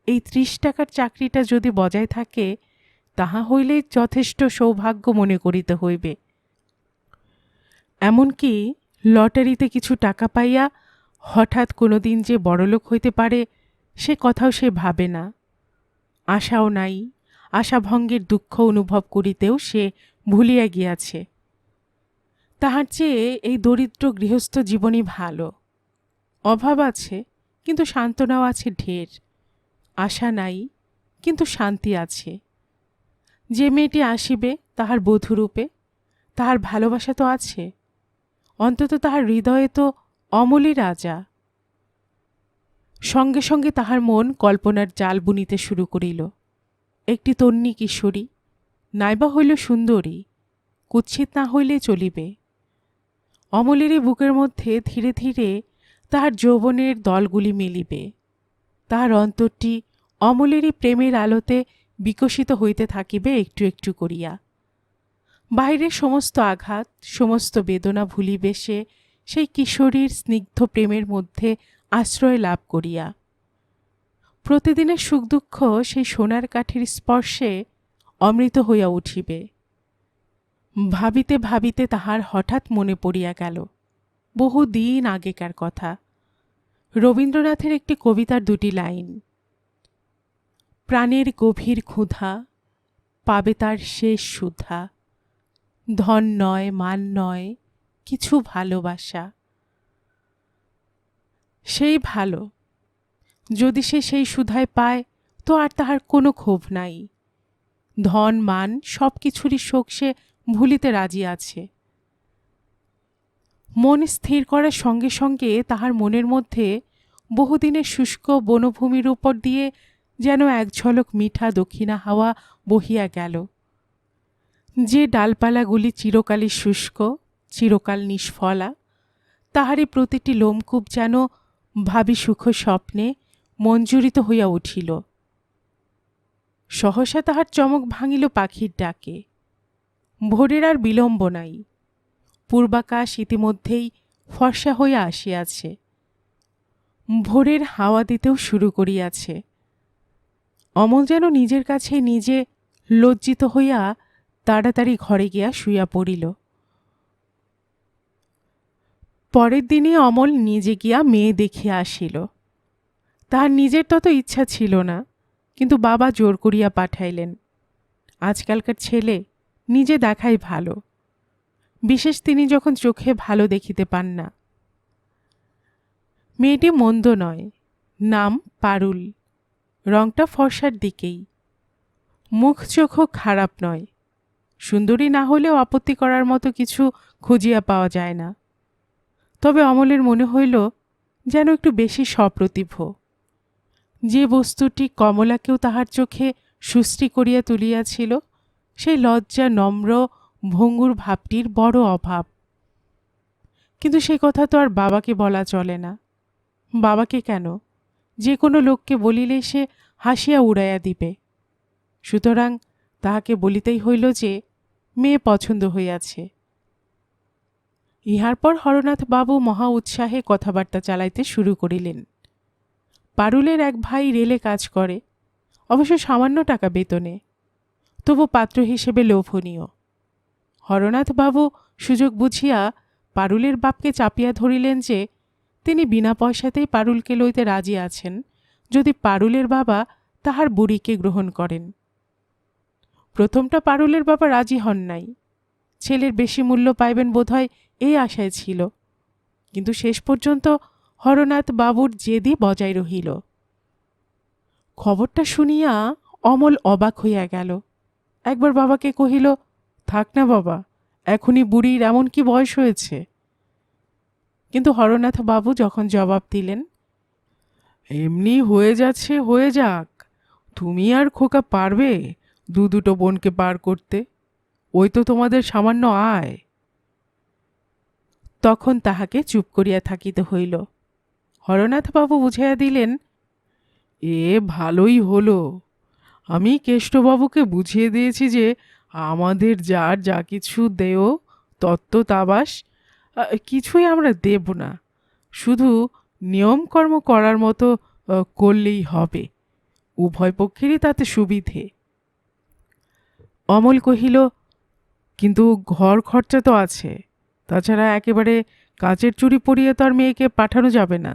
এই 30 টাকার চাকরিটা যদি বজায় থাকে তাহা হইলে যথেষ্ট সৌভাগ্য মনে করিতে হইবে। এমনকি লটারিতে কিছু টাকা পাইয়া হঠাৎ কোনো দিন যে বড়লোক হইতে পারে সে কথাও সে ভাবে না। আশাও নাই, আশাভঙ্গের দুঃখ অনুভব করিতেও সে ভুলিয়া গিয়াছে। তাহার চেয়ে এই দরিদ্র গৃহস্থ জীবনই ভালো। অভাব আছে, কিন্তু সান্ত্বনাও আছে ঢের। আশা নাই, কিন্তু শান্তি আছে। যে মেয়েটি আসিবে তাহার বধূরূপে, তাহার ভালোবাসা তো আছে। অন্তত তাহার হৃদয়ে তো অমলই রাজা। সঙ্গে সঙ্গে তাহার মন কল্পনার জাল বুনিতে শুরু করিল। একটি তন্নী কিশোরী, নাইবা হইল সুন্দরী, কুৎসিত না হইলে চলিবে। অমলেরই বুকের মধ্যে ধীরে ধীরে তাহার যৌবনের দলগুলি মিলিবে। তাহার অন্তরটি অমলেরই প্রেমের আলোতে বিকশিত হইতে থাকিবে একটু একটু করিয়া। বাহিরের সমস্ত আঘাত, সমস্ত বেদনা ভুলিবে সে সেই কিশোরীর স্নিগ্ধ প্রেমের মধ্যে আশ্রয় লাভ করিয়া। প্রতিদিনের সুখ দুঃখ সেই সোনার কাঠির স্পর্শে অমৃত হইয়া উঠিবে। ভাবিতে ভাবিতে তাহার হঠাৎ মনে পড়িয়া গেল বহুদিন আগেকার কথা। রবীন্দ্রনাথের একটি কবিতার 2টি লাইন। প্রাণের গভীর ক্ষুধা পাবে তার শেষ সুধা, ধন নয় মান নয় কিছু ভালোবাসা। সেই ভালো, যদি সে সেই সুধায় পায় তো আর তাহার কোনো ক্ষোভ নাই। ধন মান সব কিছুরই শোক সে ভুলিতে রাজি আছে। মন স্থির করার সঙ্গে সঙ্গে তাহার মনের মধ্যে বহুদিনের শুষ্ক বনভূমির উপর দিয়ে যেন এক ঝলক মিঠা দক্ষিণা হাওয়া বহিয়া গেল। যে ডালপালাগুলি চিরকালই শুষ্ক, চিরকাল নিষ্ফলা, তাহারই প্রতিটি লোমকূপ যেন ভাবি সুখ স্বপ্নে মঞ্জুরিত হইয়া উঠিল। সহসা তাহার চমক ভাঙিল পাখির ডাকে। ভোরের আর বিলম্ব নাই। পূর্বাকাশ ইতিমধ্যেই ফর্সা হইয়া আসিয়াছে। ভোরের হাওয়া দিতেও শুরু করিয়াছে। অমল যেন নিজের কাছে নিজে লজ্জিত হইয়া তাড়াতাড়ি ঘরে গিয়া শুইয়া পড়িল। পরের দিনে অমল নিজে গিয়া মেয়ে দেখিয়া আসিল। তাহার নিজের তত ইচ্ছা ছিল না, কিন্তু বাবা জোর করিয়া পাঠাইলেন। আজকালকার ছেলে নিজে দেখাই ভালো, বিশেষ তিনি যখন চোখে ভালো দেখিতে পান না। মেয়েটি মন্দ নয়, নাম পারুল, রংটা ফর্সার দিকেই। মুখ চোখও খারাপ নয়, সুন্দরী না হলেও আপত্তি করার মতো কিছু খুঁজিয়া পাওয়া যায় না। তবে অমলের মনে হইল যেন একটু বেশি সপ্রতিভ। যে বস্তুটি কমলাকেও তাহার চোখে সুশ্রী করিয়া তুলিয়াছিল, সেই লজ্জা নম্র ভঙ্গুর ভাবটির বড় অভাব। কিন্তু সে কথা তো আর বাবাকে বলা চলে না। বাবাকে কেন, যে কোনো লোককে বলিলে সে হাসিয়া উড়াইয়া দিবে। সুতরাং তাহাকে বলিতেই হইল যে মেয়ে পছন্দ হইয়াছে। ইহার পর হরনাথ বাবু মহা উৎসাহে কথাবার্তা চালাইতে শুরু করিলেন। পারুলের এক ভাই রেলে কাজ করে, অবশ্য সামান্য টাকা বেতনে, তবু পাত্র হিসেবে লোভনীয়। হরনাথ বাবু সুযোগ বুঝিয়া পারুলের বাপকে চাপিয়া ধরিলেন যে তিনি বিনা পয়সাতেই পারুলকে লইতে রাজি আছেন, যদি পারুলের বাবা তাহার বুড়িকে গ্রহণ করেন। প্রথমটা পারুলের বাবা রাজি হন নাই। ছেলের বেশি মূল্য পাইবেন বোধহয় এই আশায় ছিল, কিন্তু শেষ পর্যন্ত হরনাথ বাবুর জেদি বজায় রহিল। খবরটা শুনিয়া অমল অবাক হইয়া গেল। একবার বাবাকে কহিল, থাক না বাবা, এখনই বুড়ির এমন কি বয়স হয়েছে? কিন্তু হরনাথ বাবু যখন জবাব দিলেন, এমনি হয়ে যাচ্ছে, হয়ে যাক, তুমি আর খোকা পারবে দুটো বোনকে পার করতে? ওই তো তোমাদের সামান্য আয়। তখন তাহাকে চুপ করিয়া থাকিতে হইল। হরনাথ বাবু বুঝাইয়া দিলেন, এ ভালোই হলো। আমি কেষ্টবাবুকে বুঝিয়ে দিয়েছি যে আমাদের যার যা কিছু দেও তত্ত্ব তাবাস কিছুই আমরা দেব না, শুধু নিয়মকর্ম করার মতো করলেই হবে। উভয় পক্ষেরই তাতে সুবিধে। অমল কহিল, কিন্তু ঘর খরচা তো আছে, তাছাড়া একেবারে কাচের চুড়ি পরিয়ে তো আর মেয়েকে পাঠানো যাবে না।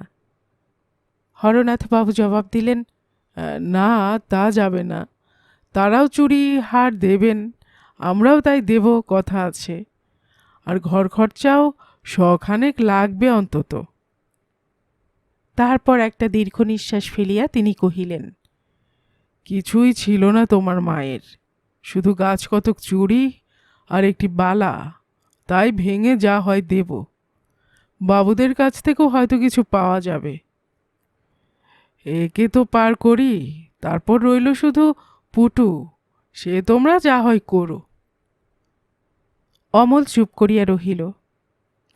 হরনাথ বাবু জবাব দিলেন, না, তা যাবে না। তারাও চুড়ি হার দেবেন, আমরাও তাই দেব, কথা আছে। আর ঘর খরচাও শখানেক লাগবে অন্তত। তারপর একটা দীর্ঘ নিঃশ্বাস ফেলিয়া তিনি কহিলেন, কিছুই ছিল না তোমার মায়ের, শুধু গাছ কতক চুড়ি আর একটি বালা, তাই ভেঙে যা হয় দেব। বাবুদের কাছ থেকেও হয়তো কিছু পাওয়া যাবে। একে তো পার করি, তারপর রইল শুধু পুটু, সে তোমরা যা হয় করো। অমল চুপ করিয়া রহিল।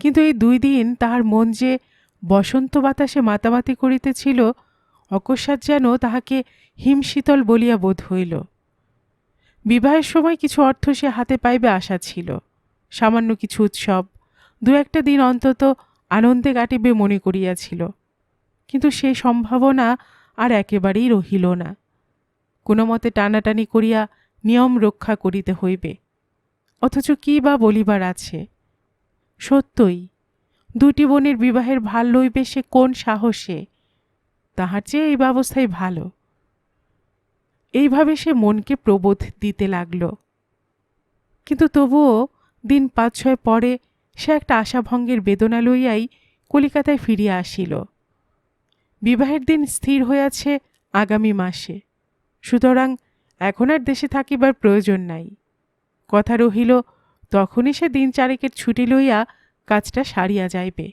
কিন্তু এই 2 দিন তাহার মন যে বসন্ত বাতাসে মাতামাতি করিতেছিল, অকস্মাৎ যেন তাহাকে হিমশীতল বলিয়া বোধ হইল। বিবাহের সময় কিছু অর্থ সে হাতে পাইবে আশা ছিল, সামান্য কিছু উৎসব, 2-1 দিন অন্তত আনন্দে কাটিবে মনে করিয়াছিল। কিন্তু সে সম্ভাবনা আর একেবারেই রহিল না। কোনো মতে টানাটানি করিয়া নিয়ম রক্ষা করিতে হইবে। অথচ কি বা বলিবার আছে? সত্যই 2টি বোনের বিবাহের ভার লইবে সে কোন সাহসে? তাহার চেয়ে এই ব্যবস্থাই ভালো। এইভাবে সে মনকে প্রবোধ দিতে লাগল। কিন্তু তবুও দিন 5-6 পরে সে একটা আশাভঙ্গের বেদনা লইয়াই কলিকাতায় ফিরিয়া আসিল। বিবাহের দিন স্থির হইয়াছে আগামী মাসে, সুতরাং এখন আর দেশে থাকিবার প্রয়োজন নাই। কথা রহিল তখনই সে 3-4 ছুটি লইয়া কাজটা সারিয়া যাইবে।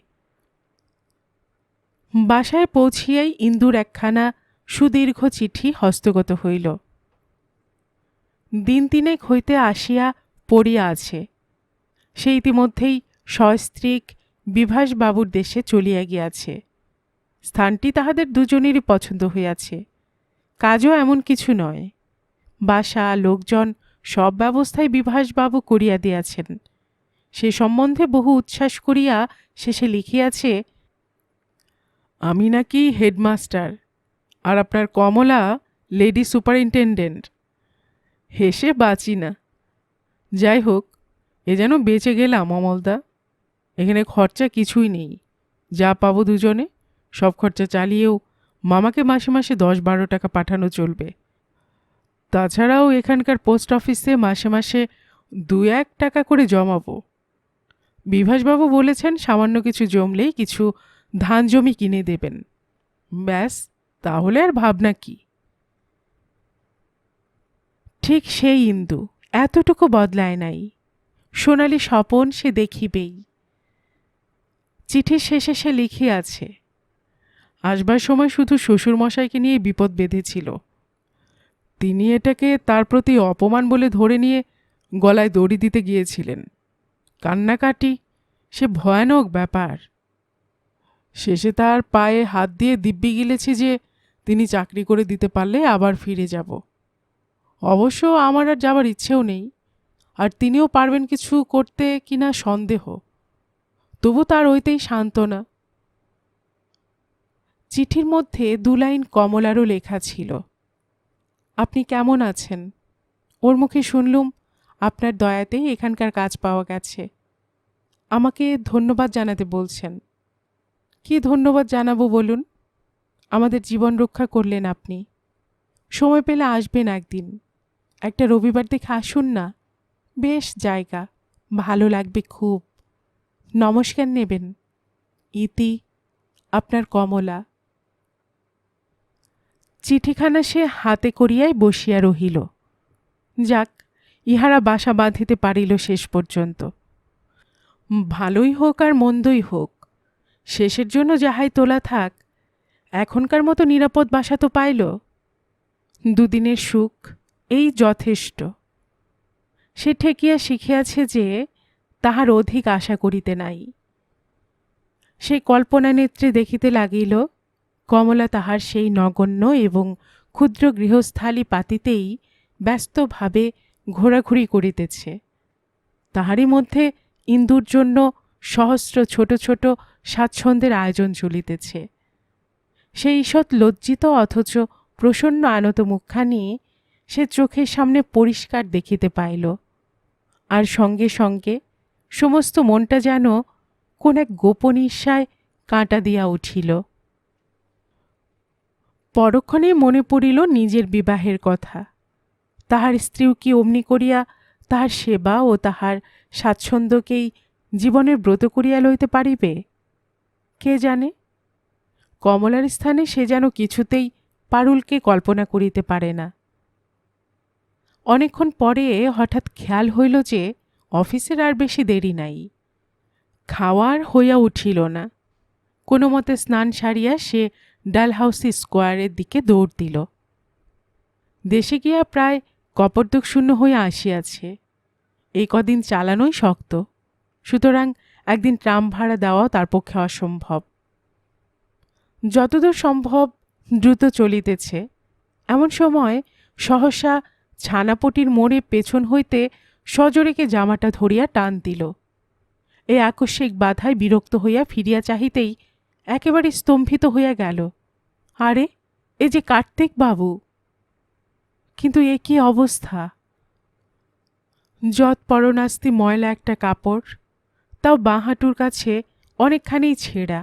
বাসায় পৌঁছিয়াই ইন্দুর একখানা সুদীর্ঘ চিঠি হস্তগত হইল। 3 হইতে আসিয়া পড়িয়া আছে। সে ইতিমধ্যেই সস্ত্রীক বিভাসবাবুর দেশে চলিয়া গিয়াছে। স্থানটি তাহাদের দুজনেরই পছন্দ হইয়াছে। কাজও এমন কিছু নয়। বাসা, লোকজন সব ব্যবস্থাই বিভাসবাবু করিয়া দিয়াছেন। সে সম্বন্ধে বহু উচ্ছ্বাস করিয়া শেষে লিখিয়াছে, আমি নাকি হেডমাস্টার, আর আপনার কমলা লেডি সুপারিনটেন্ডেন্ট। হেসে বাঁচি না। যাই হোক, এ যেন বেঁচে গেলাম অমলদা। এখানে খরচা কিছুই নেই। যা পাবো দুজনে, সব খরচা চালিয়েও মামাকে মাসে মাসে 10-12 টাকা পাঠানো চলবে। তাছাড়াও এখানকার পোস্ট অফিসে মাসে মাসে 2-1 টাকা করে জমাবো। বিভাসবাবু বলেছেন সামান্য কিছু জমলেই কিছু ধান জমি কিনে দেবেন। ব্যাস, তাহলে আর ভাবনা কি। ঠিক সেই ইন্দু, এতটুকু বদলায় নাই। সোনালি স্বপন সে দেখিবেই। চিঠির শেষে সে লিখিয়াছে, আসবার সময় শুধু শ্বশুরমশাইকে নিয়ে বিপদ বেঁধেছিল। তিনি এটাকে তার প্রতি অপমান বলে ধরে নিয়ে গলায় দড়ি দিতে গিয়েছিলেন। কান্নাকাটি, সে ভয়ানক ব্যাপার। শেষে তার পায়ে হাত দিয়ে দিব্যি গিলেছি যে তিনি চাকরি করে দিতে পারলে আবার ফিরে যাব। অবশ্য আমার আর যাবার ইচ্ছেও নেই, আর তিনিও পারবেন কিছু করতে কিনা সন্দেহ। তবু তার ওইতেই সান্ত্বনা। চিঠির মধ্যে 2 লাইন কমলারও লেখা ছিল, আপনি কেমন আছেন? ওর মুখে শুনলুম আপনার দয়াতেই এখানকার কাজ পাওয়া গেছে। আমাকে ধন্যবাদ জানাতে বলছেন। কি ধন্যবাদ জানাবো বলুন? আমাদের জীবন রক্ষা করলেন আপনি। সময় পেলে আসবেন একদিন। একটা রবিবার দেখে আসুন না। বেশ জায়গা, ভালো লাগবে খুব। নমস্কার নেবেন। ইতি, আপনার কমলা। চিঠিখানা সে হাতে করিয়াই বসিয়া রহিল। যাক, ইহারা বাসা বাঁধিতে পারিল শেষ পর্যন্ত। ভালোই হোক আর মন্দই হোক, শেষের জন্য যাহাই তোলা থাক, এখনকার মতো নিরাপদ বাসা তো পাইল। 2 দিনের সুখ, এই যথেষ্ট। সে ঠেকিয়া শিখিয়াছে যে তাহার অধিক আশা করিতে নাই। সে কল্পনা নেত্রে দেখিতে লাগিল কমলা তাহার সেই নগণ্য এবং ক্ষুদ্র গৃহস্থালী পাতিতেই ব্যস্তভাবে ঘোরাঘুরি করিতেছে। তাহারই মধ্যে ইন্দুর জন্য সহস্র ছোট ছোট স্বাচ্ছন্দ্যের আয়োজন চলিতেছে। সেই ঈষৎ লজ্জিত অথচ প্রসন্ন আনত মুখখানি সে চোখের সামনে পরিষ্কার দেখিতে পাইল, আর সঙ্গে সঙ্গে সমস্ত মনটা যেন কোন এক গোপন ঈর্ষায় কাঁটা দিয়া উঠিল। পরক্ষণেই মনে পড়িল নিজের বিবাহের কথা। তাহার স্ত্রীও কি অমনি করিয়া তাহার সেবা ও তাহার স্বাচ্ছন্দ্যকেই জীবনের ব্রত করিয়া লইতে পারিবে? কে জানে? কমলার স্থানে সে যেন কিছুতেই পারুলকে কল্পনা করিতে পারে না। অনেকক্ষণ পরে হঠাৎ খেয়াল হইল যে অফিসের আর বেশি দেরি নাই। খাওয়ার হইয়া উঠিল না। কোনো মতে স্নান সারিয়া সে ডালহাউসি স্কোয়ারের দিকে দৌড় দিল। দেশে গিয়া প্রায় কপর্দক শূন্য হইয়া আসিয়াছে। এই কদিন চালানোই শক্ত, সুতরাং একদিন ট্রাম ভাড়া দেওয়া তার পক্ষে অসম্ভব। যতদূর সম্ভব দ্রুত চলিতেছে, এমন সময় সহসা ছানাপটির মোড়ে পেছন হইতে সজোরেকে জামাটা ধরিয়া টান দিল। এই আকস্মিক বাধায় বিরক্ত হইয়া ফিরিয়া চাহিতেই একেবারে স্তম্ভিত হইয়া গেল। আরে, এ যে কার্তিক বাবু! কিন্তু এ কি অবস্থা! যৎ পরনাস্তি ময়লা একটা কাপড়, তাও বাঁ হাঁটুর কাছে অনেকখানি ছেঁড়া।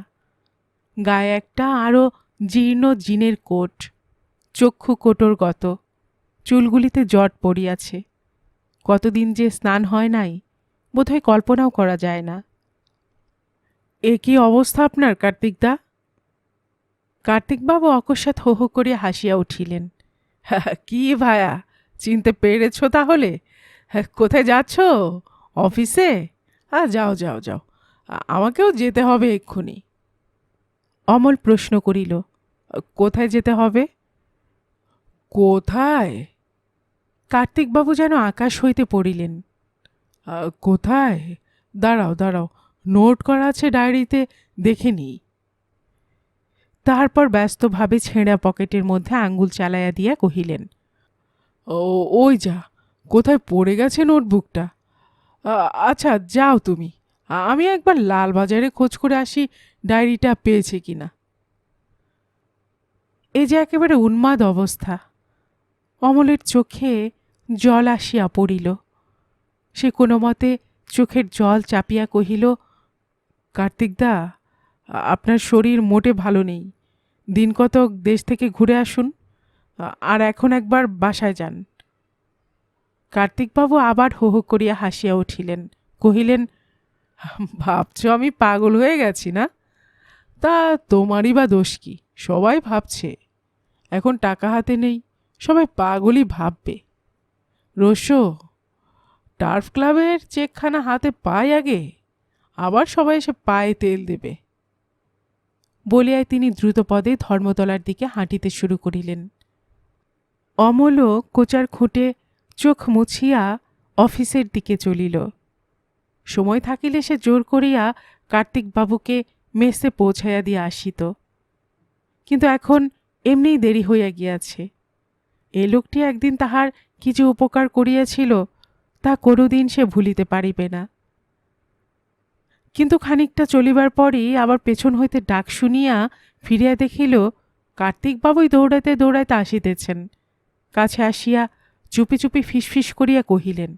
গায়ে একটা আরও জীর্ণ জিনের কোট, চক্ষু কোটরগত, চুলগুলিতে জট পড়িয়াছে। কতদিন যে স্নান হয় নাই, বোধহয় কল্পনাও করা যায় না। এ কি অবস্থা আপনার কার্তিকদা? কার্তিকবাবু অকস্মাৎ হো হো করিয়া হাসিয়া উঠিলেন। কি ভায়া, চিনতে পেরেছ তাহলে? কোথায় যাচ্ছ? অফিসে? যাও যাও যাও, আমাকেও যেতে হবে এক্ষুনি। অমল প্রশ্ন করিল, কোথায় যেতে হবে? কোথায়? কার্তিকবাবু যেন আকাশ হইতে পড়িলেন। কোথায়? দাঁড়াও দাঁড়াও, নোট করা আছে ডায়েরিতে, দেখে নিই। তাহার পর ব্যস্তভাবে ছেঁড়া পকেটের মধ্যে আঙ্গুল চালাইয়া দিয়া কহিলেন, ও ওই যা, কোথায় পড়ে গেছে নোটবুকটা? আচ্ছা যাও তুমি, আমি একবার লালবাজারে খোঁজ করে আসি ডায়েরিটা পেয়েছে কিনা। এই যে একেবারে উন্মাদ অবস্থা। অমলের চোখে জল আসিয়া পড়িল। সে কোনো মতে চোখের জল চাপিয়া কহিল, কার্তিকদা, আপনার শরীর মোটে ভালো নেই। দিন কতক দেশ থেকে ঘুরে আসুন, আর এখন একবার বাসায় যান। কার্তিকবাবু আবার হো হো করিয়া হাসিয়া উঠিলেন, কহিলেন, ভাবছ আমি পাগল হয়ে গেছি না? তা তোমারই বা দোষ কি? সবাই ভাবছে। এখন টাকা হাতে নেই, সবাই পাগলই ভাববে। রোশো, টার্ফ ক্লাবের চেকখানা হাতে পায় আগে, আবার সবাই এসে পায়ে তেল দেবে। বলিয়াই তিনি দ্রুতপদে ধর্মতলার দিকে হাঁটিতে শুরু করিলেন। অমলও কোচার খুঁটে চোখ মুছিয়া অফিসের দিকে চলিল। সময় থাকিলে সে জোর করিয়া কার্তিকবাবুকে মেসে পৌঁছাইয়া দিয়া আসিত, কিন্তু এখন এমনিই দেরি হইয়া গিয়াছে। এ লোকটি একদিন তাহার কি যে উপকার করিয়াছিল তা কোনোদিন সে ভুলিতে পারিবে না। কিন্তু খানিকটা চলিবার পরই আবার পেছন হইতে ডাক শুনিয়া ফিরিয়া দেখিল কার্তিকবাবুই দৌড়াইতে দৌড়াইতে আসিতেছেন। কাছে আসিয়া চুপি চুপি ফিসফিস করিয়া কহিলেন,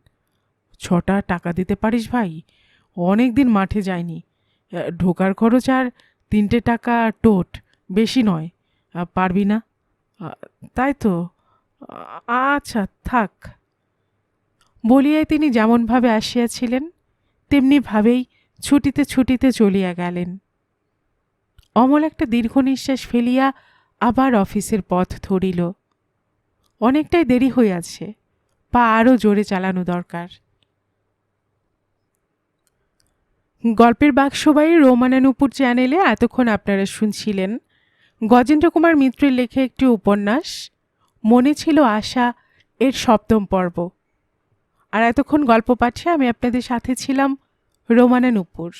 6টা টাকা দিতে পারিস ভাই? অনেক দিন মাঠে যায়নি। ঢোকার খরচ আর 3টে টাকা টোট, বেশি নয়। পারবি না? তাই তো, আচ্ছা থাক। বলিয়াই তিনি যেমনভাবে আসিয়াছিলেন তেমনিভাবেই ছুটিতে ছুটিতে চলিয়া গেলেন। অমল একটা দীর্ঘ নিঃশ্বাস ফেলিয়া আবার অফিসের পথ ধরিল। অনেকটাই দেরি হইয়াছে, পা আরও জোরে চালানো দরকার। গল্পের বাক্সবাড়ি রোমানানুপুর চ্যানেলে এতক্ষণ আপনারা শুনছিলেন গজেন্দ্র কুমার মিত্রের লেখা একটি উপন্যাস মনে ছিল আশা এর 7ম পর্ব। আর এতক্ষণ গল্প পাঠে আমি আপনাদের সাথে ছিলাম রোমানানুপুর।